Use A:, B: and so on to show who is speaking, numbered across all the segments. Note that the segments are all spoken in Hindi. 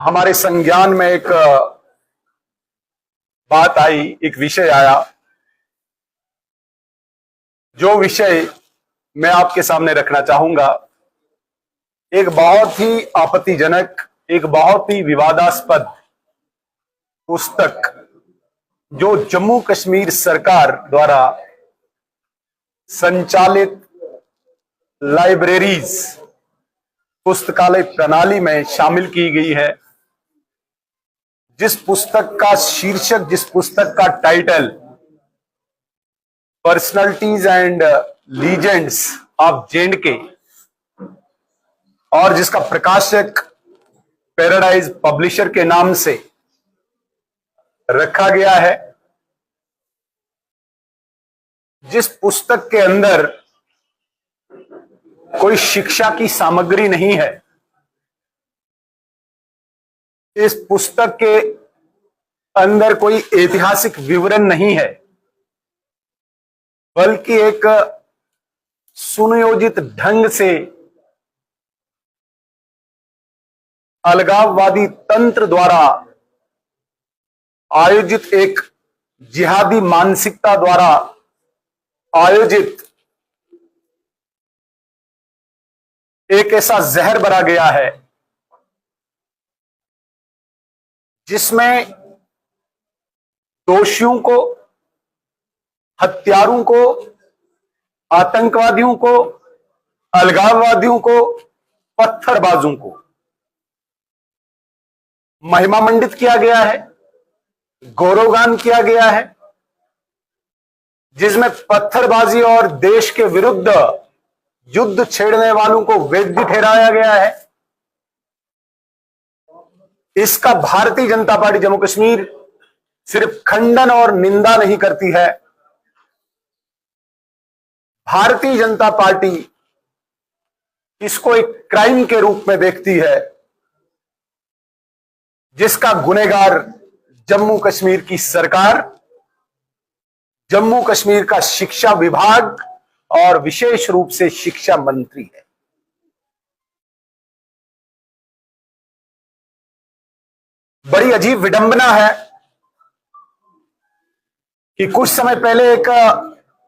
A: हमारे संज्ञान में एक बात आई, एक विषय आया, जो विषय मैं आपके सामने रखना चाहूंगा। एक बहुत ही आपत्तिजनक, एक बहुत ही विवादास्पद पुस्तक जो जम्मू कश्मीर सरकार द्वारा संचालित लाइब्रेरीज पुस्तकालय प्रणाली में शामिल की गई है। जिस पुस्तक का शीर्षक, जिस पुस्तक का title personalities and legends of J&K और जिसका प्रकाशक पैराडाइज पब्लिशर के नाम से रखा गया है, जिस पुस्तक के अंदर कोई शिक्षा की सामग्री नहीं है, इस पुस्तक के अंदर कोई ऐतिहासिक विवरण नहीं है, बल्कि एक सुनियोजित ढंग से अलगाववादी तंत्र द्वारा आयोजित, एक जिहादी मानसिकता द्वारा आयोजित एक ऐसा जहर भरा गया है जिसमें दोषियों को, हत्यारों को, आतंकवादियों को, अलगाववादियों को, पत्थरबाजों को महिमामंडित किया गया है, गौरवगान किया गया है, जिसमें पत्थरबाजी और देश के विरुद्ध युद्ध छेड़ने वालों को वैध ठहराया गया है। इसका भारतीय जनता पार्टी जम्मू कश्मीर सिर्फ खंडन और निंदा नहीं करती है, भारतीय जनता पार्टी इसको एक क्राइम के रूप में देखती है, जिसका गुनहगार जम्मू कश्मीर की सरकार, जम्मू कश्मीर का शिक्षा विभाग और विशेष रूप से शिक्षा मंत्री है। बड़ी अजीब विडंबना है कि कुछ समय पहले एक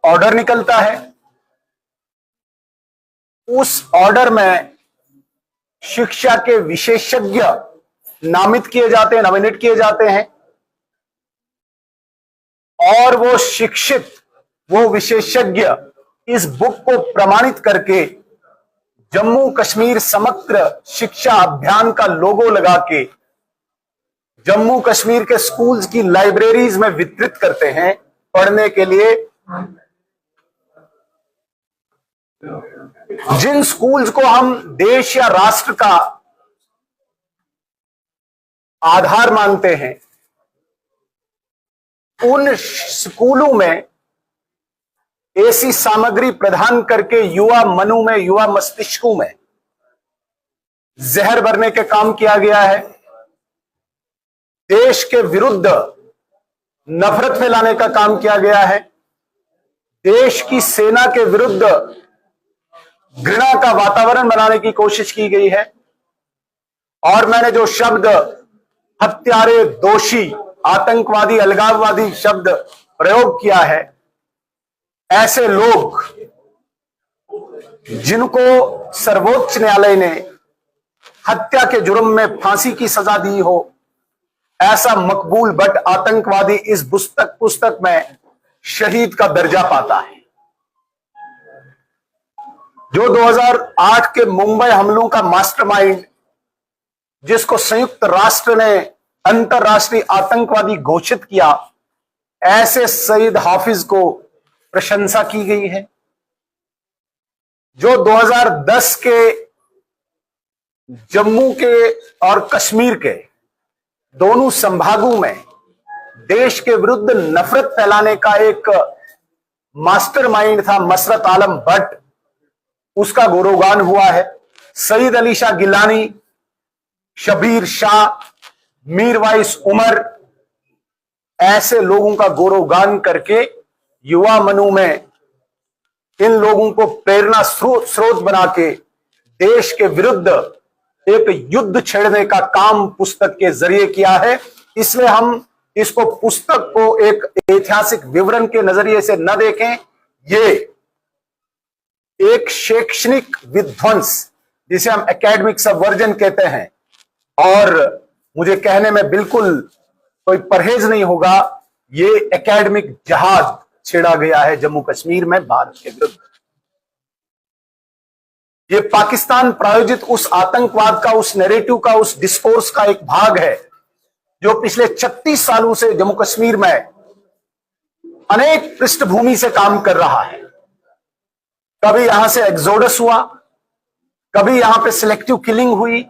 A: ऑर्डर निकलता है, उस ऑर्डर में शिक्षा के विशेषज्ञ नामित किए जाते हैं, नॉमिनेट किए जाते हैं, और वो शिक्षित, वो विशेषज्ञ इस बुक को प्रमाणित करके जम्मू कश्मीर समग्र शिक्षा अभियान का लोगो लगा के जम्मू कश्मीर के स्कूल्स की लाइब्रेरीज में वितरित करते हैं पढ़ने के लिए। जिन स्कूल्स को हम देश या राष्ट्र का आधार मानते हैं, उन स्कूलों में ऐसी सामग्री प्रदान करके युवा मनु में, युवा मस्तिष्कों में जहर भरने के काम किया गया है, देश के विरुद्ध नफरत फैलाने का काम किया गया है, देश की सेना के विरुद्ध घृणा का वातावरण बनाने की कोशिश की गई है। और मैंने जो शब्द हत्यारे, दोषी, आतंकवादी, अलगाववादी शब्द प्रयोग किया है, ऐसे लोग जिनको सर्वोच्च न्यायालय ने हत्या के जुर्म में फांसी की सजा दी हो, ऐसा मकबूल बट आतंकवादी इस पुस्तक में शहीद का दर्जा पाता है। जो 2008 के मुंबई हमलों का मास्टरमाइंड, जिसको संयुक्त राष्ट्र ने अंतरराष्ट्रीय आतंकवादी घोषित किया, ऐसे सईद हाफिज को प्रशंसा की गई है। जो 2010 के जम्मू के और कश्मीर के दोनों संभागों में देश के विरुद्ध नफरत फैलाने का एक मास्टरमाइंड था मसरत आलम भट्ट, उसका गौरवगान हुआ है। सईद अली शाह गिलानी, शबीर शाह, मीरवाइस उमर, ऐसे लोगों का गौरवगान करके युवा मनु में इन लोगों को प्रेरणा स्रोत बना के देश के विरुद्ध एक युद्ध छेड़ने का काम पुस्तक के जरिए किया है। इसलिए हम इसको पुस्तक को एक ऐतिहासिक विवरण के नजरिए से न देखें, ये एक शैक्षणिक विध्वंस जिसे हम एकेडमिक सबवर्जन कहते हैं, और मुझे कहने में बिल्कुल कोई परहेज नहीं होगा, ये एकेडमिक जहाज छेड़ा गया है जम्मू कश्मीर में भारत के विरुद्ध। ये पाकिस्तान प्रायोजित उस आतंकवाद का, उस नैरेटिव का, उस डिस्कोर्स का एक भाग है जो पिछले 36 सालों से जम्मू कश्मीर में अनेक पृष्ठभूमि से काम कर रहा है। कभी यहां से एक्सोडस हुआ, कभी यहां पे सिलेक्टिव किलिंग हुई,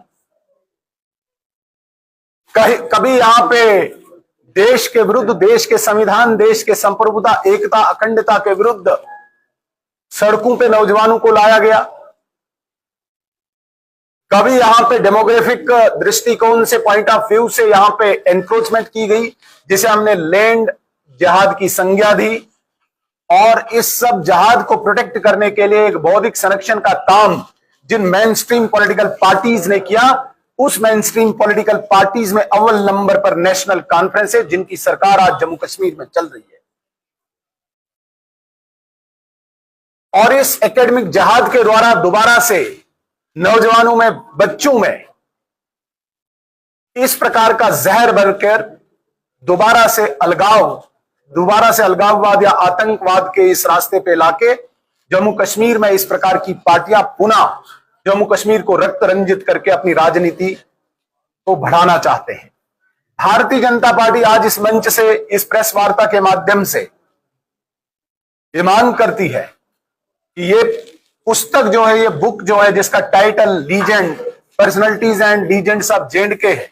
A: कभी यहां पे देश के विरुद्ध, देश के संविधान, देश के संप्रभुता, एकता, अखंडता के विरुद्ध सड़कों पे नौजवानों को लाया गया, कभी यहां पे डेमोग्राफिक दृष्टिकोण से, पॉइंट ऑफ व्यू से यहां पे एनक्रोचमेंट की गई, जिसे हमने लैंड जिहाद की संज्ञा दी, और इस सब जिहाद को प्रोटेक्ट करने के लिए एक बौद्धिक संरक्षण का काम जिन मेन स्ट्रीम पॉलिटिकल पार्टीज ने किया, उस मेन स्ट्रीम पॉलिटिकल पार्टीज में अव्वल नंबर पर नेशनल कॉन्फ्रेंस है, जिनकी सरकार आज जम्मू कश्मीर में चल रही है। और इस एकेडमिक जिहाद के द्वारा दोबारा से नौजवानों में, बच्चों में इस प्रकार का जहर भरकर दोबारा से अलगाववाद या आतंकवाद के इस रास्ते पे लाके जम्मू कश्मीर में इस प्रकार की पार्टियां पुनः जम्मू कश्मीर को रक्त रंजित करके अपनी राजनीति को बढ़ाना चाहते हैं। भारतीय जनता पार्टी आज इस मंच से, इस प्रेस वार्ता के माध्यम से ये मांग करती है कि ये पुस्तक जो है, ये बुक जो है, जिसका title legend, personalities and legends of J&K है,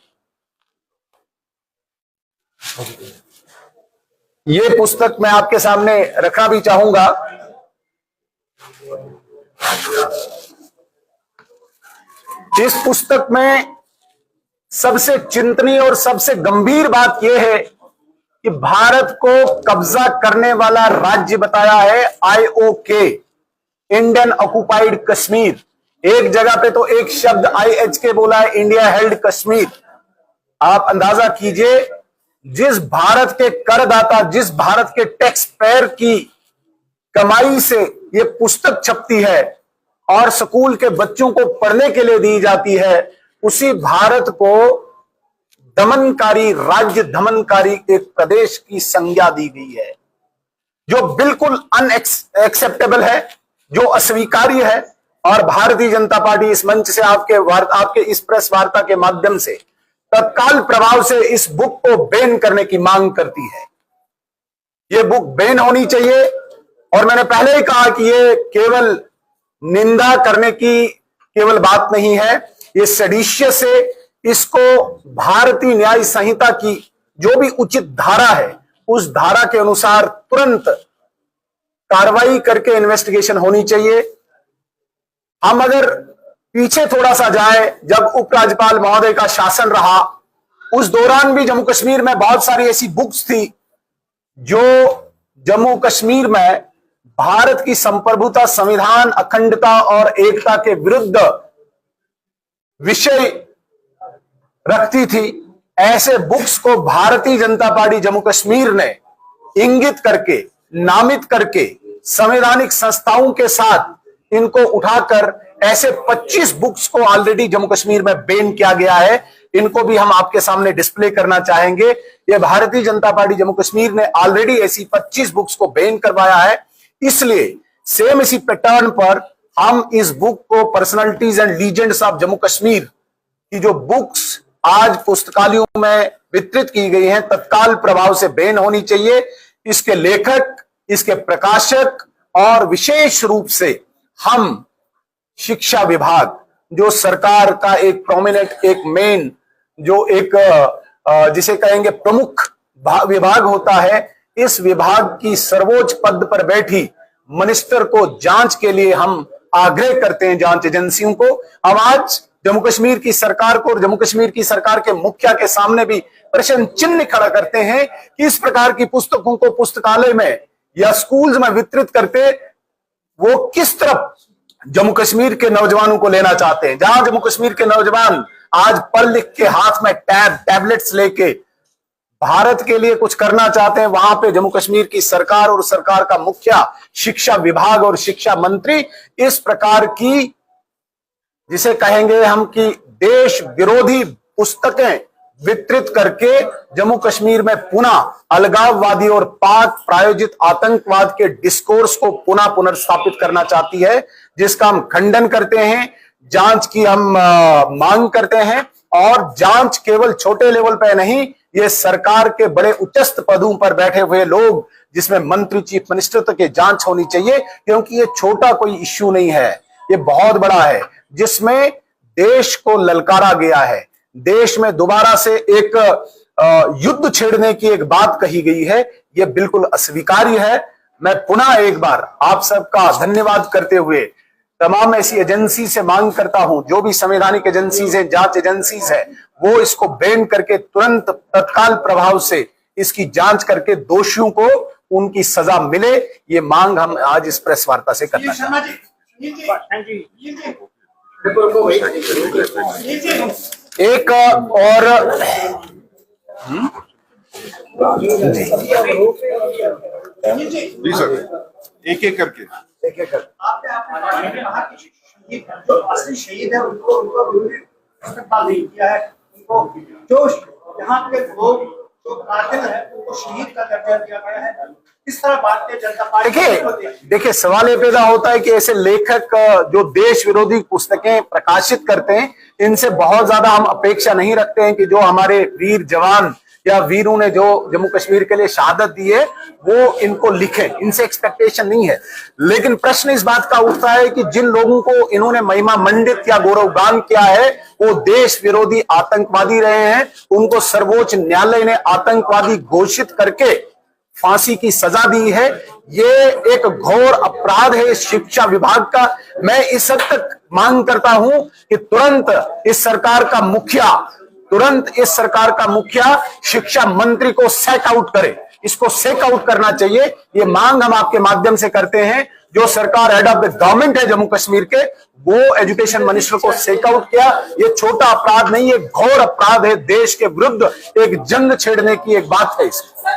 A: ये पुस्तक मैं आपके सामने रखना भी चाहूंगा। इस पुस्तक में सबसे चिंतनीय और सबसे गंभीर बात यह है कि भारत को कब्जा करने वाला राज्य बताया है IOK, इंडियन ऑक्युपाइड कश्मीर। एक जगह पे तो एक शब्द IHK बोला है, इंडिया हेल्ड कश्मीर। आप अंदाजा कीजिए, जिस भारत के करदाता, जिस भारत के टैक्स पेयर की कमाई से ये पुस्तक छपती है और स्कूल के बच्चों को पढ़ने के लिए दी जाती है, उसी भारत को दमनकारी राज्य, दमनकारी एक प्रदेश की संज्ञा दी गई है, जो बिल्कुल अनएक्सेप्टेबल है, जो अस्वीकार्य है। और भारतीय जनता पार्टी इस मंच से, आपके इस प्रेस वार्ता के माध्यम से तत्काल प्रभाव से इस बुक को बैन करने की मांग करती है। यह बुक बैन होनी चाहिए। और मैंने पहले ही कहा कि यह केवल निंदा करने की केवल बात नहीं है, ये सेडिशियस है। इसको भारतीय न्याय संहिता की जो भी उचित धारा है, उस धारा के अनुसार तुरंत कार्रवाई करके इन्वेस्टिगेशन होनी चाहिए। हम अगर पीछे थोड़ा सा जाए, जब उपराज्यपाल महोदय का शासन रहा, उस दौरान भी जम्मू कश्मीर में बहुत सारी ऐसी बुक्स थी जो जम्मू कश्मीर में भारत की संप्रभुता, संविधान, अखंडता और एकता के विरुद्ध विषय रखती थी। ऐसे बुक्स को भारतीय जनता पार्टी जम्मू कश्मीर ने इंगित करके, नामित करके, संवैधानिक संस्थाओं के साथ इनको उठाकर ऐसे 25 बुक्स को ऑलरेडी जम्मू कश्मीर में बैन किया गया है। इनको भी हम आपके सामने डिस्प्ले करना चाहेंगे। ये भारतीय जनता पार्टी जम्मू कश्मीर ने ऑलरेडी ऐसी 25 बुक्स को बैन करवाया है। इसलिए सेम इसी पैटर्न पर हम इस बुक को, personalities and legends of Jammu Kashmir की जो बुक्स आज पुस्तकालयों में वितरित की गई हैं, तत्काल प्रभाव से बैन होनी चाहिए। इसके लेखक, इसके प्रकाशक और विशेष रूप से हम शिक्षा विभाग, जो सरकार का एक प्रोमिनेंट, एक मेन, जो एक जिसे कहेंगे प्रमुख विभाग होता है, इस विभाग की सर्वोच्च पद पर बैठी मिनिस्टर को जांच के लिए हम आग्रह करते हैं, जांच एजेंसियों को। अब आज जम्मू कश्मीर की सरकार को और जम्मू कश्मीर की सरकार के मुखिया के सामने भी प्रश्न चिन्ह खड़ा करते हैं कि इस प्रकार की पुस्तकों को पुस्तकालय में या स्कूल्स में वितरित करते वो किस तरफ जम्मू कश्मीर के नौजवानों को लेना चाहते हैं, जहां जम्मू कश्मीर के नौजवान आज पढ़ लिख के हाथ में टैबलेट्स लेके भारत के लिए कुछ करना चाहते हैं, वहां पे जम्मू कश्मीर की सरकार और सरकार का मुखिया, शिक्षा विभाग और शिक्षा मंत्री इस प्रकार की, जिसे कहेंगे हम कि देश विरोधी पुस्तकें वितरित करके जम्मू कश्मीर में पुनः अलगाववादी और पाक प्रायोजित आतंकवाद के डिस्कोर्स को पुनः पुनर्स्थापित करना चाहती है, जिसका हम खंडन करते हैं। जांच की हम मांग करते हैं, और जांच केवल छोटे लेवल पे नहीं, ये सरकार के बड़े उच्चस्थ पदों पर बैठे हुए लोग, जिसमें मंत्री, चीफ मिनिस्टर तक की जांच होनी चाहिए, क्योंकि ये छोटा कोई इश्यू नहीं है, ये बहुत बड़ा है, जिसमें देश को ललकारा गया है। देश में दोबारा से एक युद्ध छेड़ने की एक बात कही गई है, यह बिल्कुल अस्वीकार्य है। मैं पुनः एक बार आप सबका धन्यवाद करते हुए तमाम ऐसी एजेंसी से मांग करता हूं, जो भी संवैधानिक एजेंसीज है, जांच एजेंसीज है, वो इसको बैन करके तुरंत तत्काल प्रभाव से इसकी जांच करके दोषियों को उनकी सजा मिले। ये मांग हम आज इस प्रेस वार्ता से करना चाहते हैं। एक और
B: जी सर, एक एक करके
C: आपने कहा कि जो असली शहीद है उनको इस्तेमाल नहीं किया है, उनको जो यहाँ के लोग जो कातिल है उनको शहीद का दर्जा दिया गया है। इस तरह भारतीय जनता पार्टी
A: देखिए सवाल ये पैदा होता है कि ऐसे लेखक जो देश विरोधी पुस्तकें प्रकाशित करते हैं, इनसे बहुत ज्यादा हम अपेक्षा नहीं रखते हैं कि जो हमारे वीर जवान या वीरों ने जो जम्मू कश्मीर के लिए शहादत दी है वो इनको लिखें, इनसे एक्सपेक्टेशन नहीं है। लेकिन प्रश्न इस बात का उठता है कि जिन लोगों को इन्होंने महिमा मंडित या गौरवगान किया है वो देश विरोधी आतंकवादी रहे हैं, उनको सर्वोच्च न्यायालय ने आतंकवादी घोषित करके फांसी की सजा दी है। ये एक घोर अपराध है इस शिक्षा विभाग का। मैं इस हद तक मांग करता हूं कि तुरंत इस सरकार का मुखिया शिक्षा मंत्री को सेक आउट करे, इसको सेक आउट करना चाहिए। ये मांग हम आपके माध्यम से करते हैं। जो सरकार हेड ऑफ द गवर्नमेंट है जम्मू कश्मीर के, वो एजुकेशन मिनिस्टर को सेक आउट किया। ये छोटा अपराध नहीं, ये घोर अपराध है, देश के विरुद्ध एक जंग छेड़ने की एक बात है इसकी।